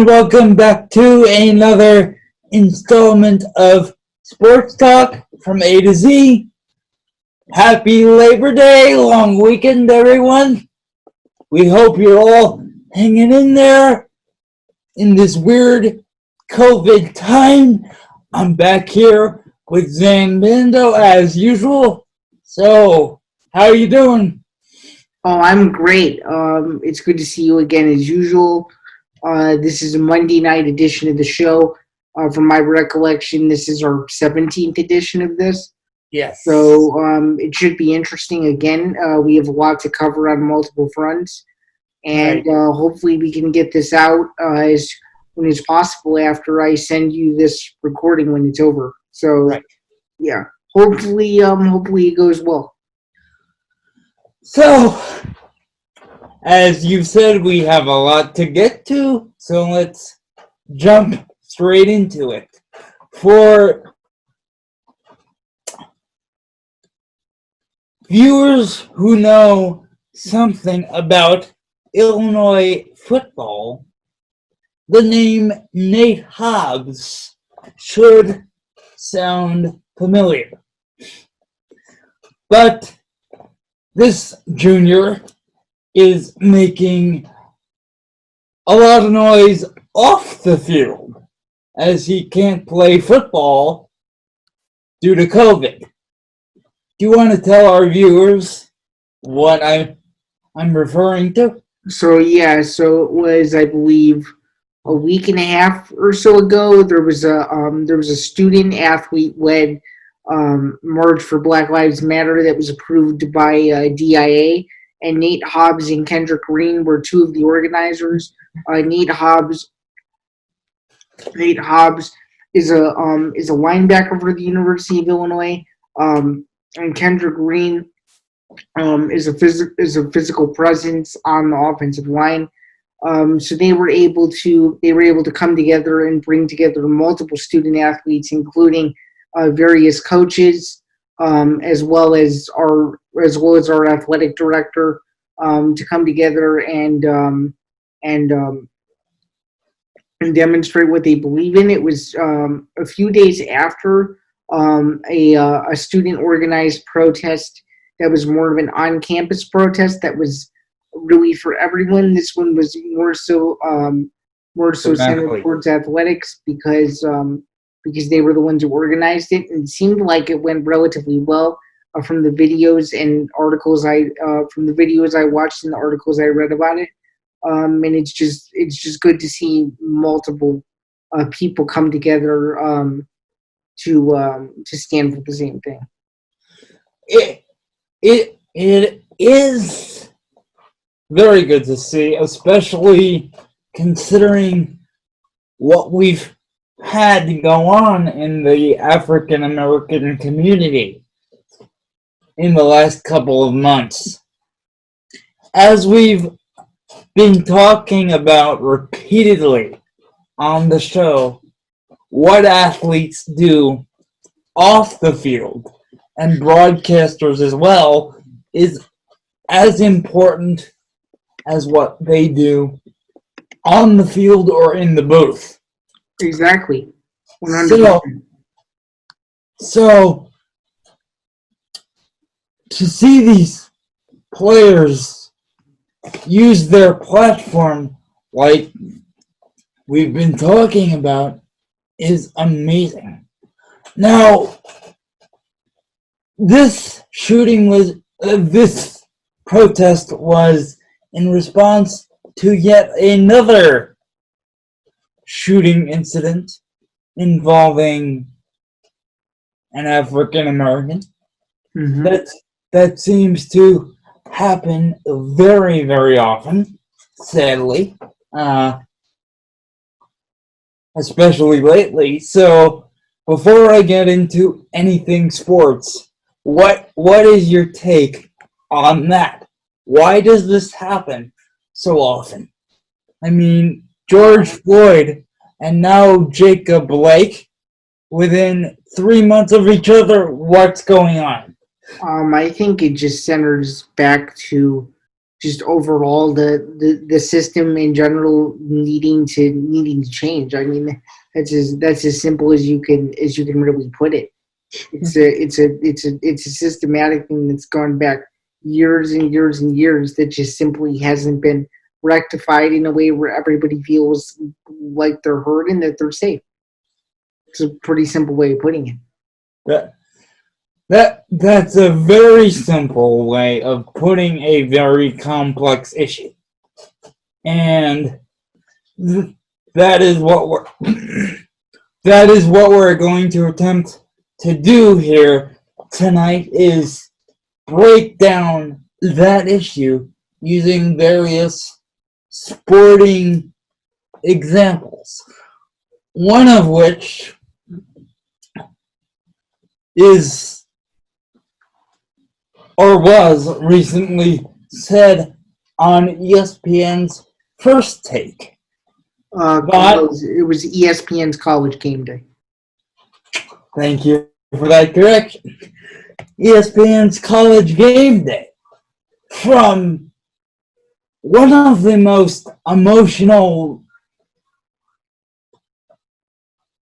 and welcome back to another installment of Sports Talk from A to Z. Happy Labor Day, long weekend, everyone. We hope you're all hanging in there in this weird COVID time. I'm back here with Zan Bando as usual. So, how you doing? Oh, I'm great. It's good to see you again as usual. This is a Monday night edition of the show. From my recollection, this is our 17th edition of this. Yes. So it should be interesting again. We have a lot to cover on multiple fronts. And hopefully we can get this out as soon as possible after I send you this recording when it's over. So, yeah, hopefully it goes well. So, as you said, we have a lot to get to, so let's jump straight into it. For viewers who know something about Illinois football, the name Nate Hobbs should sound familiar. But this junior is making a lot of noise off the field as he can't play football due to COVID. Do you want to tell our viewers what I'm referring to? So it was, I believe, a week and a half or so ago. There was a student athlete led March for Black Lives Matter that was approved by DIA, and Nate Hobbs and Kendrick Green were two of the organizers. Nate Hobbs is a linebacker for the University of Illinois, and Kendrick Green is a physical presence on the offensive line. So they were able to come together and bring together multiple student athletes, including various coaches, as well as our athletic director, to come together and demonstrate what they believe in. It was a few days after a student organized protest that was more of an on-campus protest that was really for everyone. This one was more so centered towards athletics because they were the ones who organized it, and it seemed like it went relatively well from the videos and articles I watched and the articles I read about it. And it's just good to see multiple people come together to stand for the same thing. It is very good to see, especially considering what we've had to go on in the African American community in the last couple of months. As we've been talking about repeatedly on the show, what athletes do off the field, and broadcasters as well, is as important as what they do on the field or in the booth. Exactly. 100%. So to see these players use their platform like we've been talking about is amazing. Now, this protest was in response to yet another shooting incident involving an African American. Mm-hmm. That seems to happen very, very often, sadly, especially lately. So, before I get into anything sports, what is your take on that? Why does this happen so often? I mean, George Floyd and now Jacob Blake, within 3 months of each other, what's going on? I think it just centers back to just overall the system in general needing to change. I mean, that's as simple as you can really put it. It's a systematic thing that's gone back years and years and years that just simply hasn't been rectified in a way where everybody feels like they're heard and that they're safe. It's a pretty simple way of putting it. That's a very simple way of putting a very complex issue. And that is what we're going to attempt to do here tonight, is break down that issue using various sporting examples. One of which is, or was recently said on ESPN's First Take. It was ESPN's College Game Day. Thank you for that correction. ESPN's College Game Day. From one of the most emotional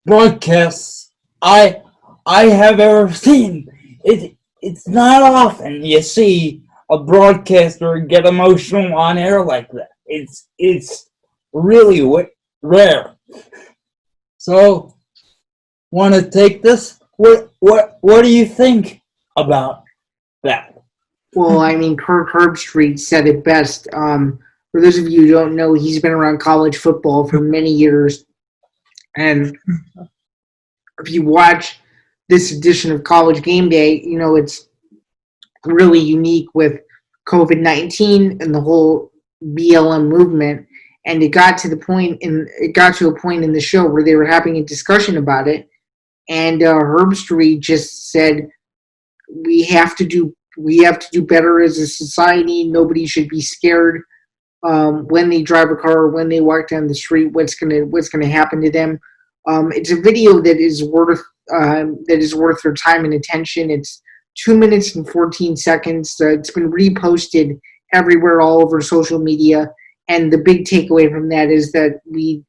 broadcasts I have ever seen. It's not often you see a broadcaster get emotional on air like that. It's really rare. So, want to take this? What do you think about that? Well, I mean, Kirk Herbstreit said it best. For those of you who don't know, he's been around college football for many years. And if you watch this edition of College Game Day, you know, it's really unique with COVID-19 and the whole BLM movement. And it got to a point in the show where they were having a discussion about it. And Herbstreit just said, we have to do better as a society. Nobody should be scared when they drive a car, when they walk down the street. What's gonna happen to them? It's a video that is worth their time and attention. It's 2 minutes and 14 seconds. It's been reposted everywhere, all over social media. And the big takeaway from that is that we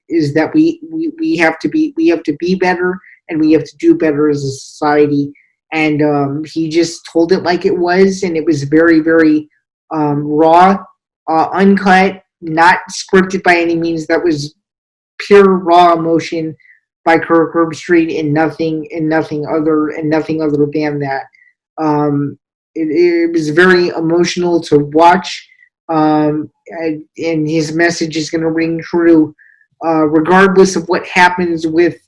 have to be better, and we have to do better as a society. And he just told it like it was, and it was very, very raw, uncut, not scripted by any means. That was pure raw emotion by Kirk Herbstreit, and nothing other than that. It was very emotional to watch, and his message is going to ring true, regardless of what happens with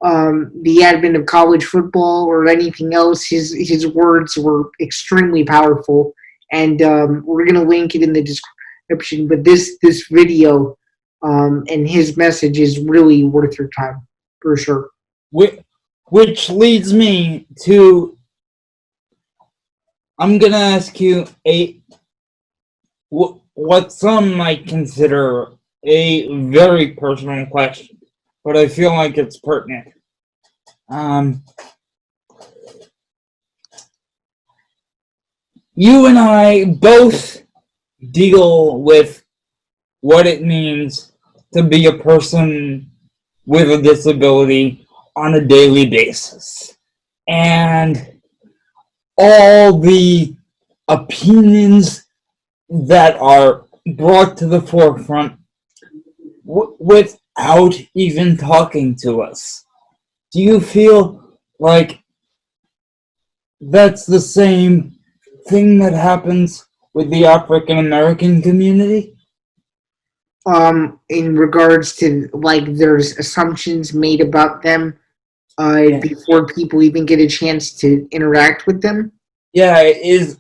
the advent of college football or anything else. His words were extremely powerful, and we're going to link it in the description. But this video and his message is really worth your time, for sure. Which leads me to, I'm going to ask you what some might consider a very personal question, but I feel like it's pertinent. You and I both deal with what it means to be a person with a disability on a daily basis. And all the opinions that are brought to the forefront without even talking to us. Do you feel like that's the same thing that happens with the African American community? In regards to, like, there's assumptions made about them before people even get a chance to interact with them? Yeah, is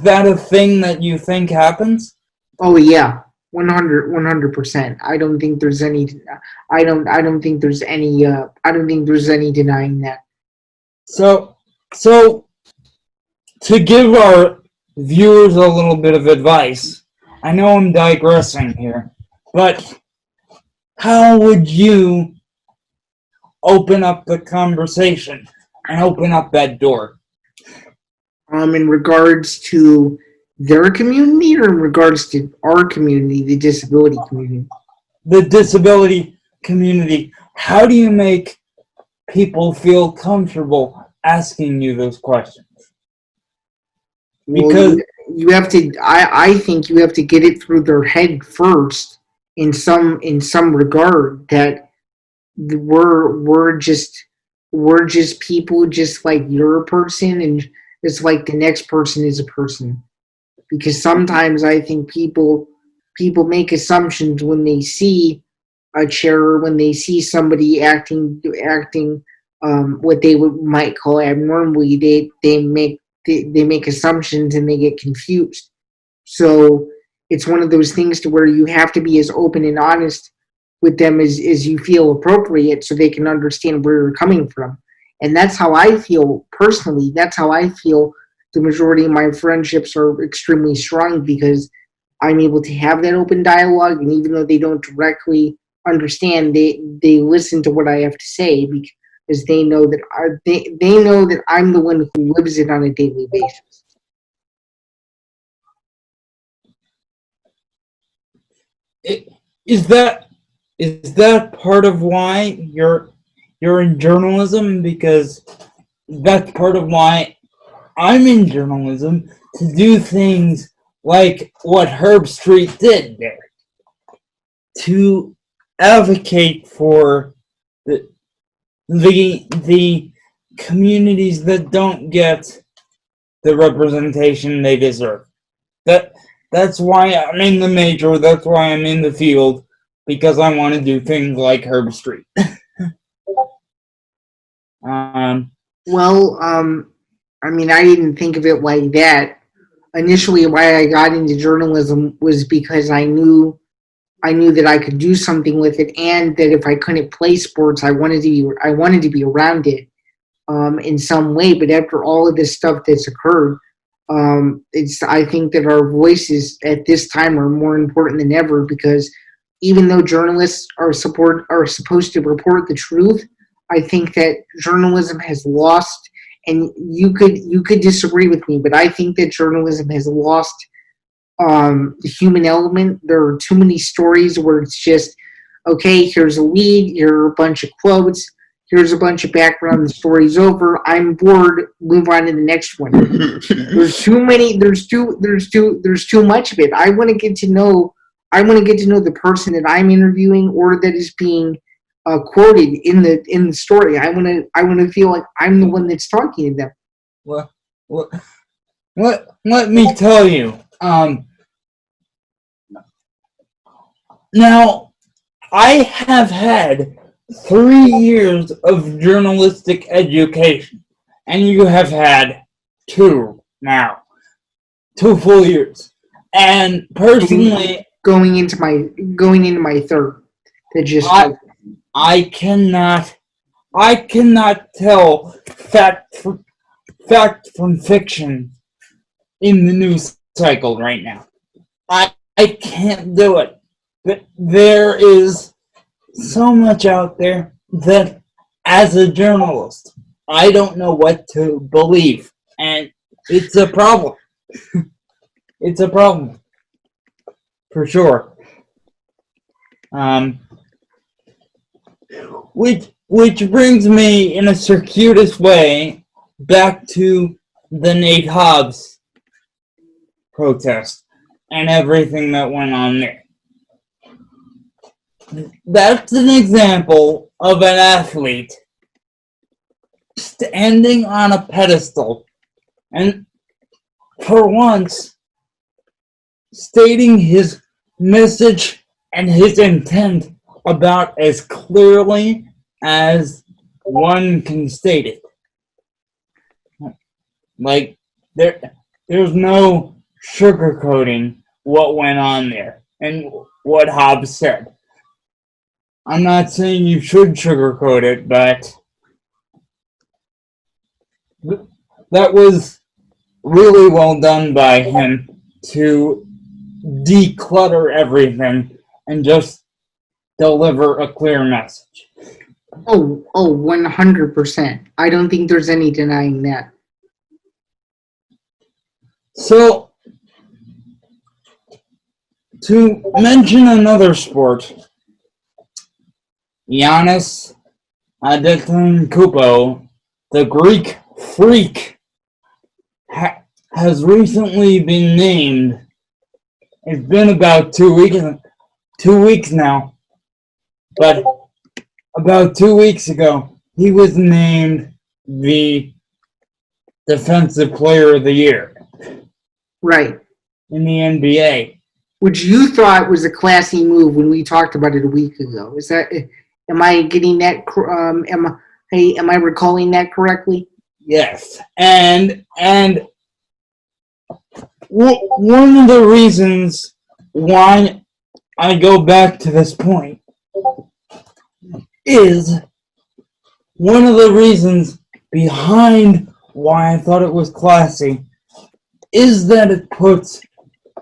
that a thing that you think happens? Oh yeah, 100%. I don't think there's any denying that. So to give our viewers a little bit of advice, I know I'm digressing here, but how would you open up the conversation and open up that door? In regards to their community or in regards to our community, the disability community? The disability community. How do you make people feel comfortable asking you those questions? Well, Because you have to. I think you have to get it through their head first, in some regard, that we're just people, just like you're a person, and it's like the next person is a person. Because sometimes I think people make assumptions when they see a chair, or when they see somebody acting what they might call abnormally. They make assumptions and they get confused. So it's one of those things to where you have to be as open and honest with them as you feel appropriate, so they can understand where you're coming from. And that's how I feel personally. That's how I feel the majority of my friendships are extremely strong, because I'm able to have that open dialogue, and even though they don't directly understand, they listen to what I have to say, because they know that they know that I'm the one who lives it on a daily basis. it, is that part of why you're in journalism? Because that's part of why I'm in journalism, to do things like what Herbstreit did there, to advocate for the communities that don't get the representation they deserve. That's why I'm in the major. That's why I'm in the field, because I want to do things like Herbstreit. Well, I mean, I didn't think of it like that. Initially, why I got into journalism was because I knew that I could do something with it, and that if I couldn't play sports, I wanted to be around it in some way. But after all of this stuff that's occurred, I think that our voices at this time are more important than ever, because even though journalists are supposed to report the truth, I think that journalism has lost. And you could disagree with me, but I think that journalism has lost the human element. There are too many stories where it's just, okay, here's a lead, here are a bunch of quotes, here's a bunch of background, the story's over, I'm bored, move on to the next one. There's too many. There's too much of it. I want to get to know the person that I'm interviewing, or that is being quoted in the story. I want to feel like I'm the one that's talking to them. well, well, let me tell you. Now, I have had 3 years of journalistic education, and you have had 2 now, 2 full years. And personally, Going into my third. That just I I cannot tell fact from fiction in the news cycle right now. I can't do it. But there is so much out there that, as a journalist, I don't know what to believe, and it's a problem. It's a problem for sure. Um, which brings me in a circuitous way back to the Nate Hobbs protest and everything that went on there. That's an example of an athlete standing on a pedestal and, for once, stating his message and his intent about as clearly as one can state it. Like, there's no sugarcoating what went on there and what Hobbs said. I'm not saying you should sugarcoat it, but that was really well done by him to declutter everything and just deliver a clear message. Oh, 100%. I don't think there's any denying that. So, To mention another sport, Giannis Antetokounmpo, the Greek Freak, has recently been named. It's been about 2 weeks now, but about 2 weeks ago, he was named the Defensive Player of the Year Right. in the NBA. Which you thought was a classy move when we talked about it a week ago. Is that? Am I getting that? Am I recalling that correctly? Yes, and one of the reasons why I go back to this point is one of the reasons behind why I thought it was classy is that it puts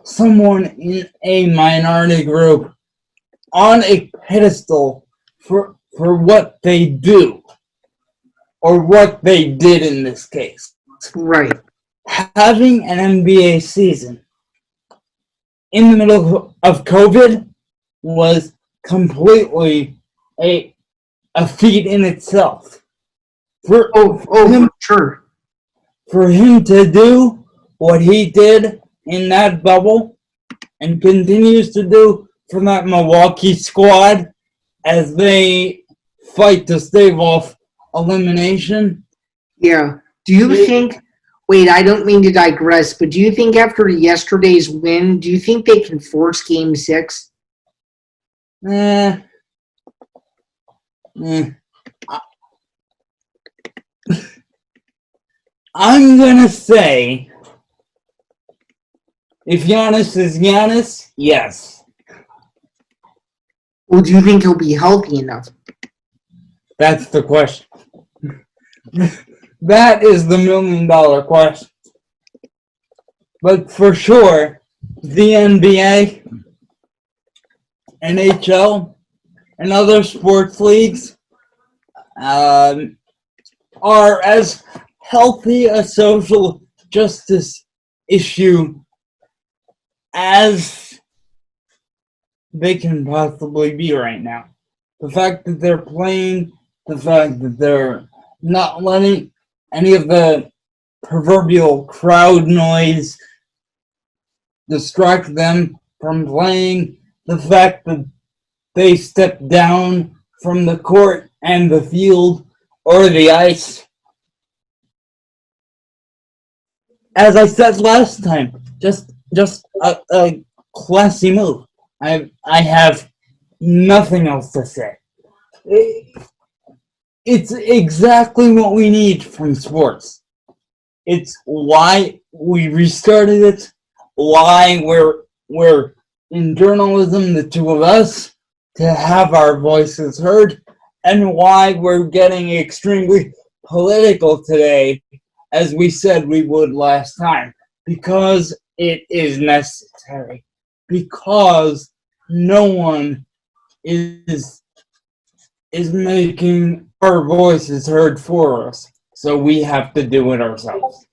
someone in a minority group on a pedestal for what they do, or what they did in this case. Right. Having an NBA season in the middle of COVID was completely a feat in itself. For sure. For him to do what he did in that bubble and continues to do for that Milwaukee squad as they fight to stave off elimination. Yeah. Do you think? Wait, I don't mean to digress, but do you think after yesterday's win, do you think they can force Game 6? I'm gonna say, if Giannis is Giannis, yes. Well, do you think he'll be healthy enough? That's the question. That is the $1 million question. But for sure, the NBA, NHL, and other sports leagues are as healthy a social justice issue as they can possibly be right now. The fact that they're playing, the fact that they're not letting any of the proverbial crowd noise distract them from playing, the fact that they step down from the court and the field or the ice. As I said last time, just a classy move. I have nothing else to say. It's exactly what we need from sports. It's why we restarted it, why we're in journalism, the two of us, to have our voices heard, and why we're getting extremely political today, as we said we would last time, because it is necessary, because no one is making our voices heard for us, so we have to do it ourselves.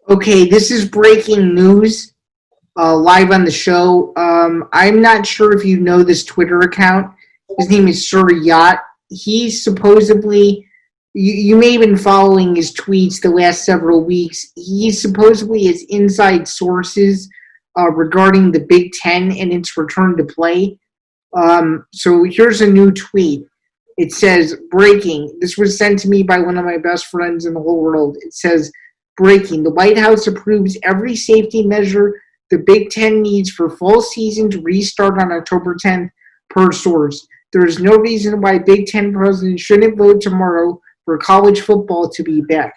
Okay, this is breaking news, live on the show. I'm not sure if you know this Twitter account. His name is Sir Yacht. He supposedly, you may have been following his tweets the last several weeks. He supposedly has inside sources regarding the Big Ten and its return to play. So here's a new tweet. It says, breaking. This was sent to me by one of my best friends in the whole world. It says, breaking. The White House approves every safety measure the Big Ten needs for fall season to restart on October 10th, per source. There is no reason why Big Ten president shouldn't vote tomorrow for college football to be back.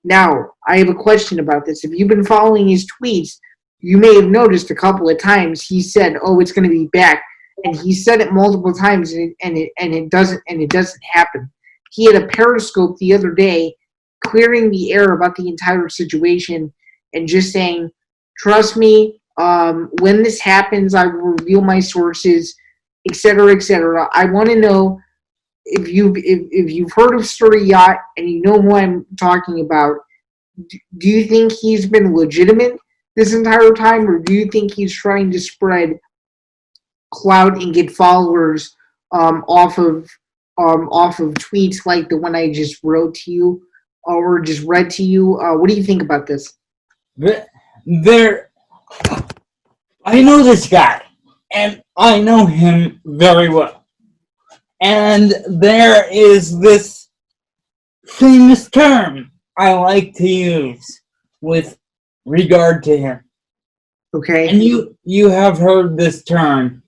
Now, I have a question about this. If you've been following his tweets, you may have noticed a couple of times he said, "Oh, it's going to be back," and he said it multiple times, and it doesn't happen. He had a Periscope the other day, clearing the air about the entire situation, and just saying, "Trust me, when this happens, I will reveal my sources, etc., etc." I want to know if you've heard of Sir Yacht and you know who I'm talking about. Do you think he's been legitimate? this entire time, or do you think he's trying to spread clout and get followers off of tweets like the one I just wrote to you or just read to you? What do you think about this? I know this guy, and I know him very well. And there is this famous term I like to use with regard to him. Okay. And you have heard this term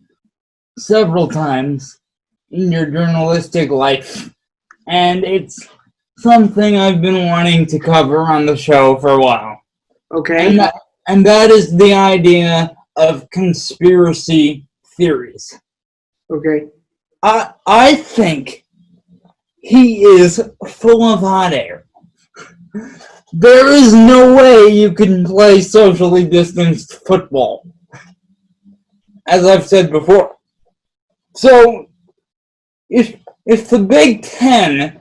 several times in your journalistic life. And it's something I've been wanting to cover on the show for a while. Okay. And that is the idea of conspiracy theories. Okay. I think he is full of hot air. There is no way you can play socially distanced football, as I've said before. So, if the Big Ten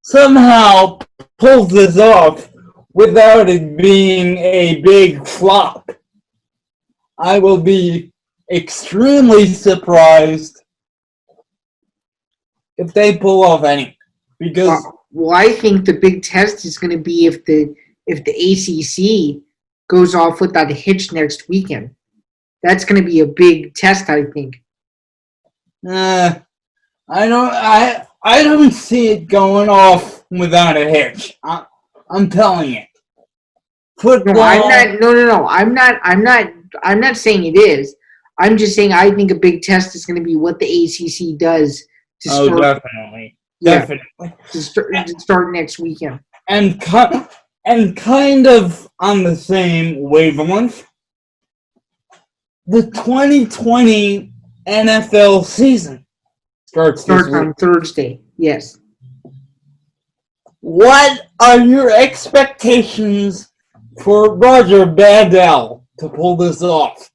somehow pulls this off without it being a big flop, I will be extremely surprised if they pull off anything. Because well, I think the big test is going to be if the ACC goes off without a hitch next weekend. That's going to be a big test, I think. I don't see it going off without a hitch. I'm telling you. Football. No. I'm not saying it is. I'm just saying I think a big test is going to be what the ACC does to start. Definitely. Yeah, Definitely. To start next weekend. And kind of on the same wavelength, the 2020 NFL season starts on Thursday. Yes. What are your expectations for Roger Goodell to pull this off?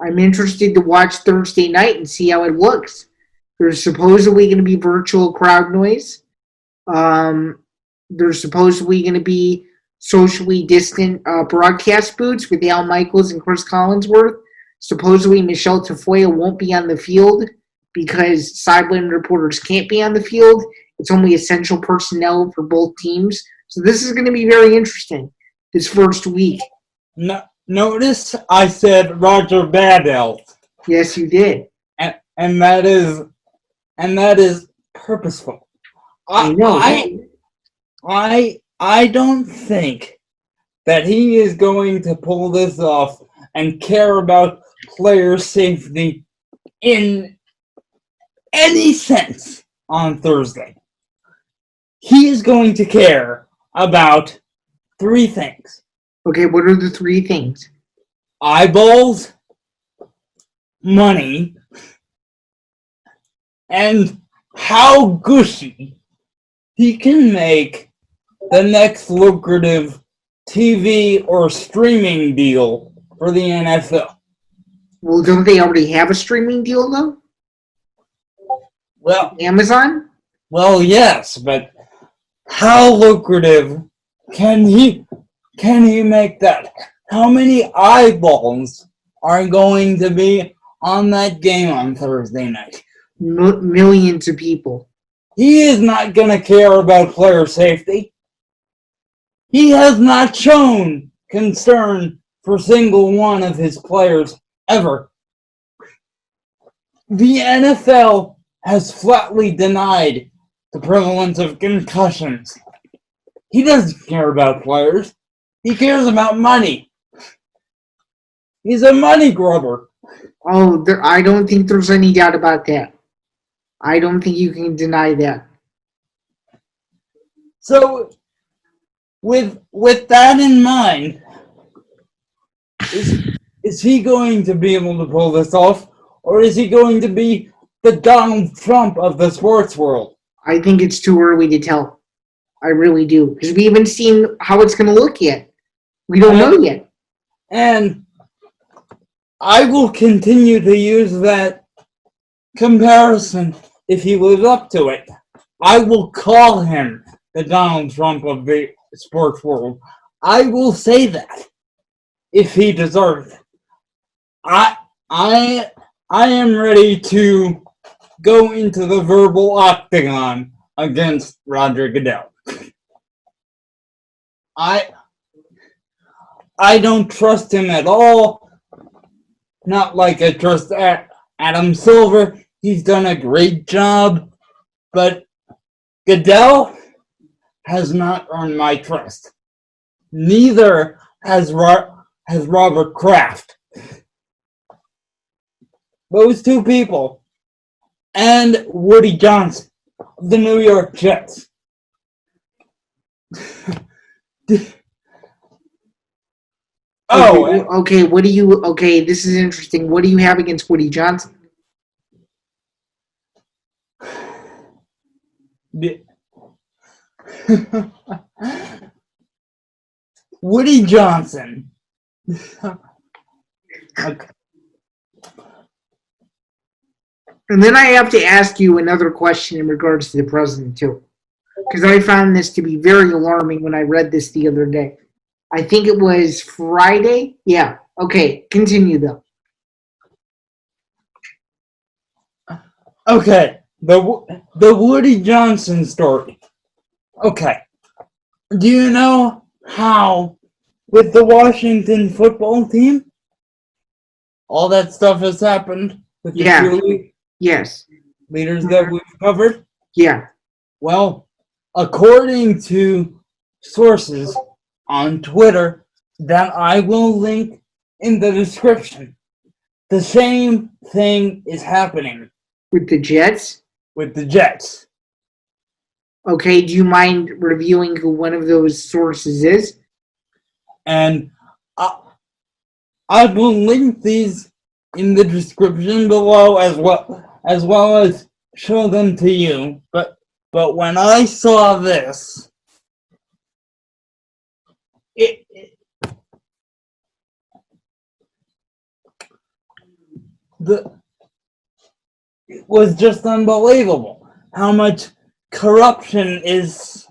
I'm interested to watch Thursday night and see how it looks. There's supposedly going to be virtual crowd noise. There's supposedly going to be socially distant broadcast booths with Al Michaels and Chris Collinsworth. Supposedly Michelle Tafoya won't be on the field because sideline reporters can't be on the field. It's only essential personnel for both teams. So this is going to be very interesting this first week. No, notice I said Roger Goodell. Yes, you did. And that is purposeful. I know. I don't think that he is going to pull this off and care about player safety in any sense on Thursday. He is going to care about three things. Okay, what are the three things? Eyeballs, money, and how gushy he can make the next lucrative TV or streaming deal for the NFL. Well, don't they already have a streaming deal, though? Well, Amazon? Well, yes, but how lucrative can he make that? How many eyeballs are going to be on that game on Thursday night? Millions of people. He is not going to care about player safety. He has not shown concern for single one of his players ever. The NFL has flatly denied the prevalence of concussions. He doesn't care about players. He cares about money. He's a money grubber. Oh, I don't think there's any doubt about that. I don't think you can deny that. So, with that in mind, is he going to be able to pull this off, or is he going to be the Donald Trump of the sports world? I think it's too early to tell. I really do, because we haven't seen how it's going to look yet. We don't know yet. And I will continue to use that comparison if he lives up to it. I will call him the Donald Trump of the sports world. I will say that if he deserves it. I am ready to go into the verbal octagon against Roger Goodell. I don't trust him at all. Not like I trust Adam Silver. He's done a great job, but Goodell has not earned my trust. Neither has Robert Kraft. Those two people, and Woody Johnson, the New York Jets. Okay. What do you? Okay, this is interesting. What do you have against Woody Johnson? Woody Johnson. Okay. And then I have to ask you another question in regards to the president too, because I found this to be very alarming when I read this the other day. I think it was Friday. Yeah. Okay. Continue though. Okay. The Woody Johnson story. Okay. Do you know how with the Washington football team all that stuff has happened with the cheerleaders? Yes. Leaders that we've covered? Yeah. Well, according to sources on Twitter that I will link in the description, the same thing is happening with the Jets? With the Jets. Okay, do you mind revealing who one of those sources is? And I will link these in the description below as well as show them to you. But when I saw this, it was just unbelievable how much corruption is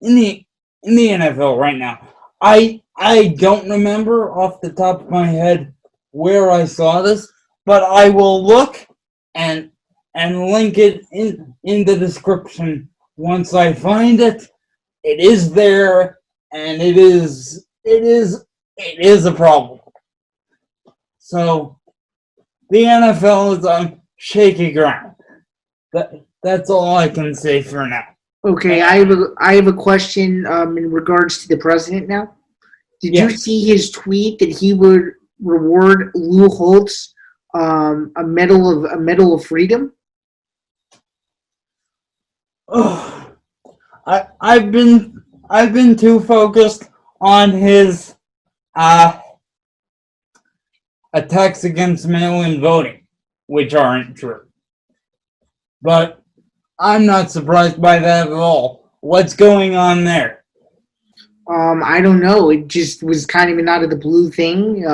in the NFL right now. I don't remember off the top of my head where I saw this, but I will look and link it in the description once I find it. It is there, and it is a problem. So the NFL is on shaky ground. That's all I can say for now. Okay, I have a question in regards to the president now. Did you see his tweet that he would reward Lou Holtz a medal of freedom? Oh, I've been too focused on his attacks against mail-in voting, which aren't true. But I'm not surprised by that at all. What's going on there? I don't know. It just was kind of an out of the blue thing.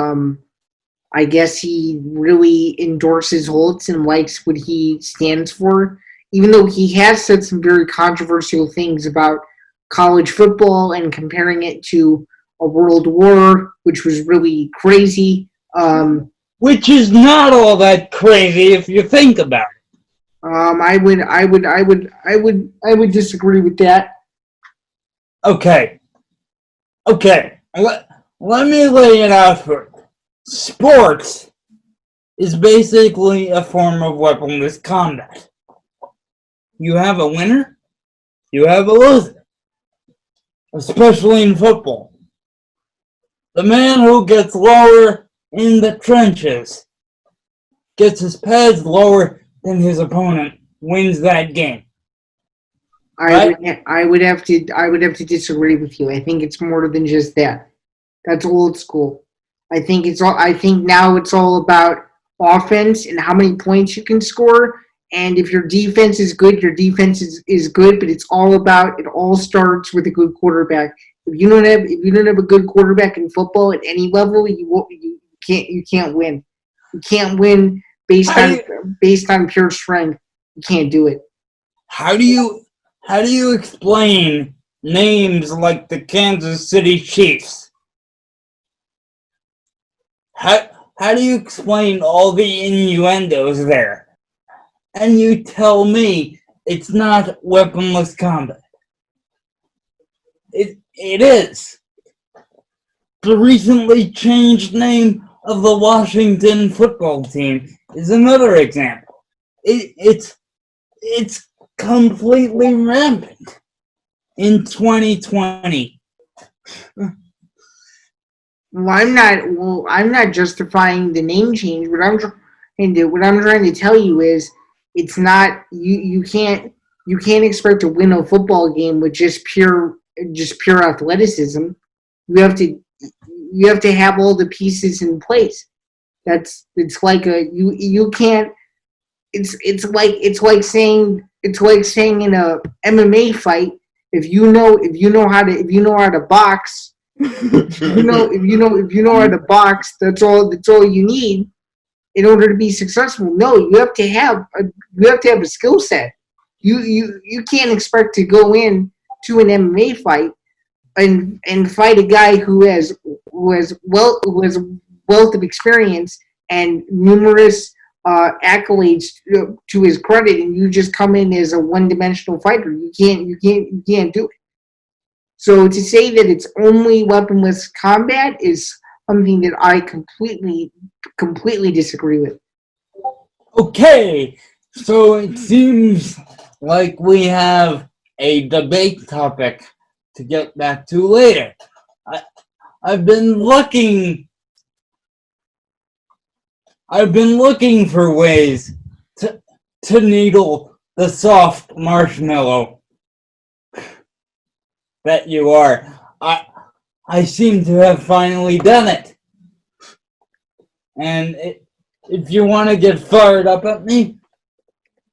I guess he really endorses Holtz and likes what he stands for, even though he has said some very controversial things about college football and comparing it to a world war, which was really crazy. Which is not all that crazy if you think about it. I would disagree with that. Okay. Let me lay it out for you. Sports is basically a form of weaponless combat. You have a winner, you have a loser. Especially in football. The man who gets lower in the trenches gets his pads lower than his opponent wins that game. I would have to disagree with you. I think it's more than just that. That's old school. I think now it's all about offense and how many points you can score. And if your defense is good, your defense is good. But it all starts with a good quarterback. If you don't have a good quarterback in football at any level, you can't win. You can't win based on pure strength. You can't do it. How do you explain names like the Kansas City Chiefs. How do you explain all the innuendos there? And you tell me it's not weaponless combat. It is. The recently changed name of the Washington football team is another example. It's completely rampant in 2020. I'm not justifying the name change. What I'm trying to tell you is, it's not you can't expect to win a football game with just pure athleticism. You have to have all the pieces in place. It's like you can't. It's like saying in a MMA fight, if you know how to box. If you know how to box, that's all you need in order to be successful. No, you have to have a skill set. You can't expect to go in to an MMA fight and fight a guy who has wealth of experience and numerous accolades to his credit, and you just come in as a one-dimensional fighter. You can't do it. So to say that it's only weaponless combat is something that I completely disagree with. Okay, so it seems like we have a debate topic to get back to later. I've been looking for ways to needle the soft marshmallow that you are. I seem to have finally done it. And if you want to get fired up at me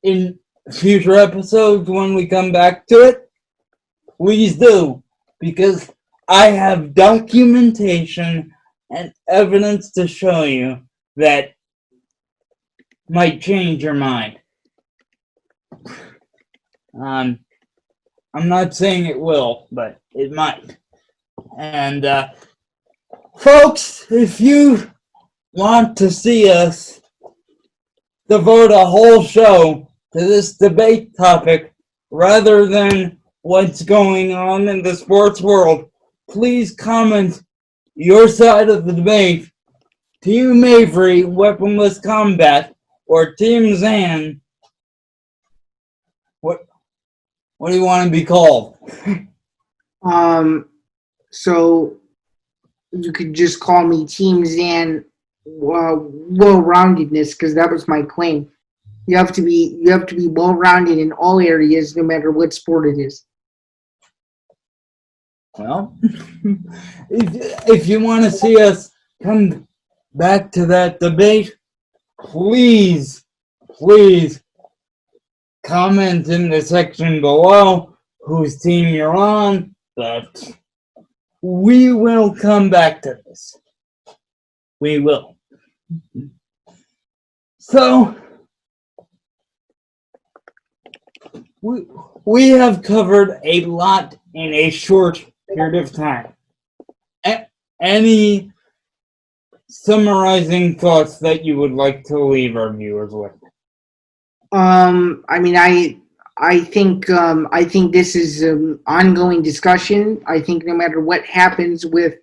in future episodes when we come back to it, please do, because I have documentation and evidence to show you that might change your mind. I'm not saying it will, but it might. And folks, if you want to see us devote a whole show to this debate topic rather than what's going on in the sports world, please comment your side of the debate. Team Avery, weaponless combat, or Team Zan, what do you want to be called? So you could just call me Team Zan, well-roundedness, because that was my claim. You have to be well-rounded in all areas, no matter what sport it is. Well, if you want to see us come back to that debate, please comment in the section below whose team you're on, but we will come back to this. We will. So, we have covered a lot in a short period of time. Any summarizing thoughts that you would like to leave our viewers with? I think this is an ongoing discussion. I think no matter what happens with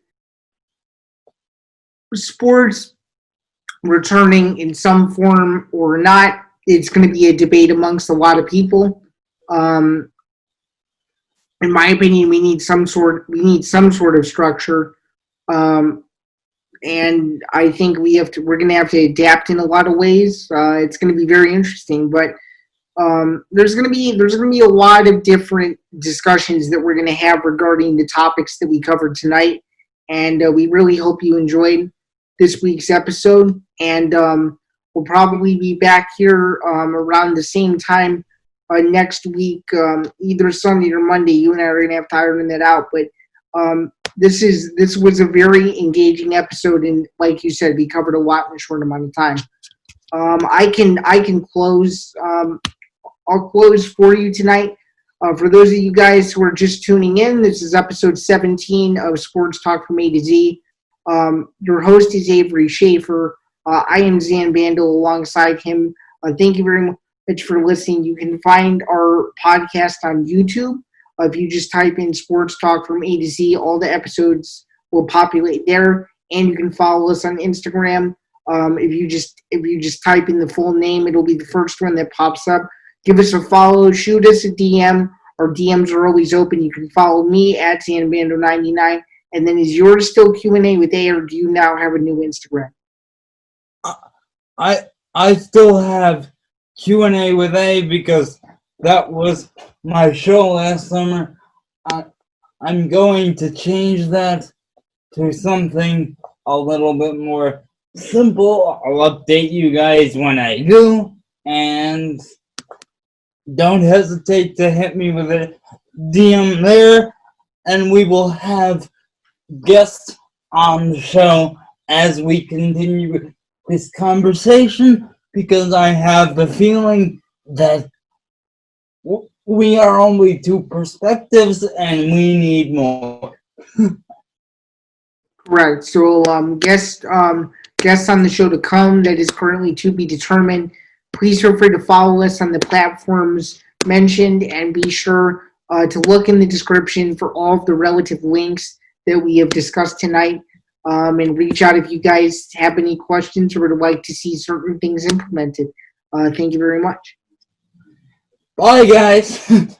sports returning in some form or not, it's going to be a debate amongst a lot of people. In my opinion, we need some sort of structure. And I think we're going to have to adapt in a lot of ways. It's going to be very interesting, but there's going to be a lot of different discussions that we're going to have regarding the topics that we covered tonight. And we really hope you enjoyed this week's episode. And we'll probably be back here around the same time next week, either Sunday or Monday. You and I are going to have to iron that out, but this was a very engaging episode, and like you said, we covered a lot in a short amount of time. I can close. I'll close for you tonight For those of you guys who are just tuning in, this is episode 17 of Sports Talk from A to Z. Your host is Avery Schaefer. I am Zan Bandel alongside him. Thank you very much for listening. You can find our podcast on YouTube. If you just type in Sports Talk from A to Z, all the episodes will populate there. And you can follow us on Instagram. If you just type in the full name, it'll be the first one that pops up. Give us a follow. Shoot us a DM. Our DMs are always open. You can follow me at ZanBando99. And then is yours still Q&A with A, or do you now have a new Instagram? I still have Q&A with A because that was my show last summer. I'm going to change that to something a little bit more simple. I'll update you guys when I do, and don't hesitate to hit me with a DM there, and we will have guests on the show as we continue this conversation, because I have the feeling that we are only two perspectives and we need more. Correct. So guests on the show to come that is currently to be determined. Please feel free to follow us on the platforms mentioned, and be sure to look in the description for all of the relative links that we have discussed tonight, and reach out if you guys have any questions or would like to see certain things implemented. Thank you very much. Bye, guys.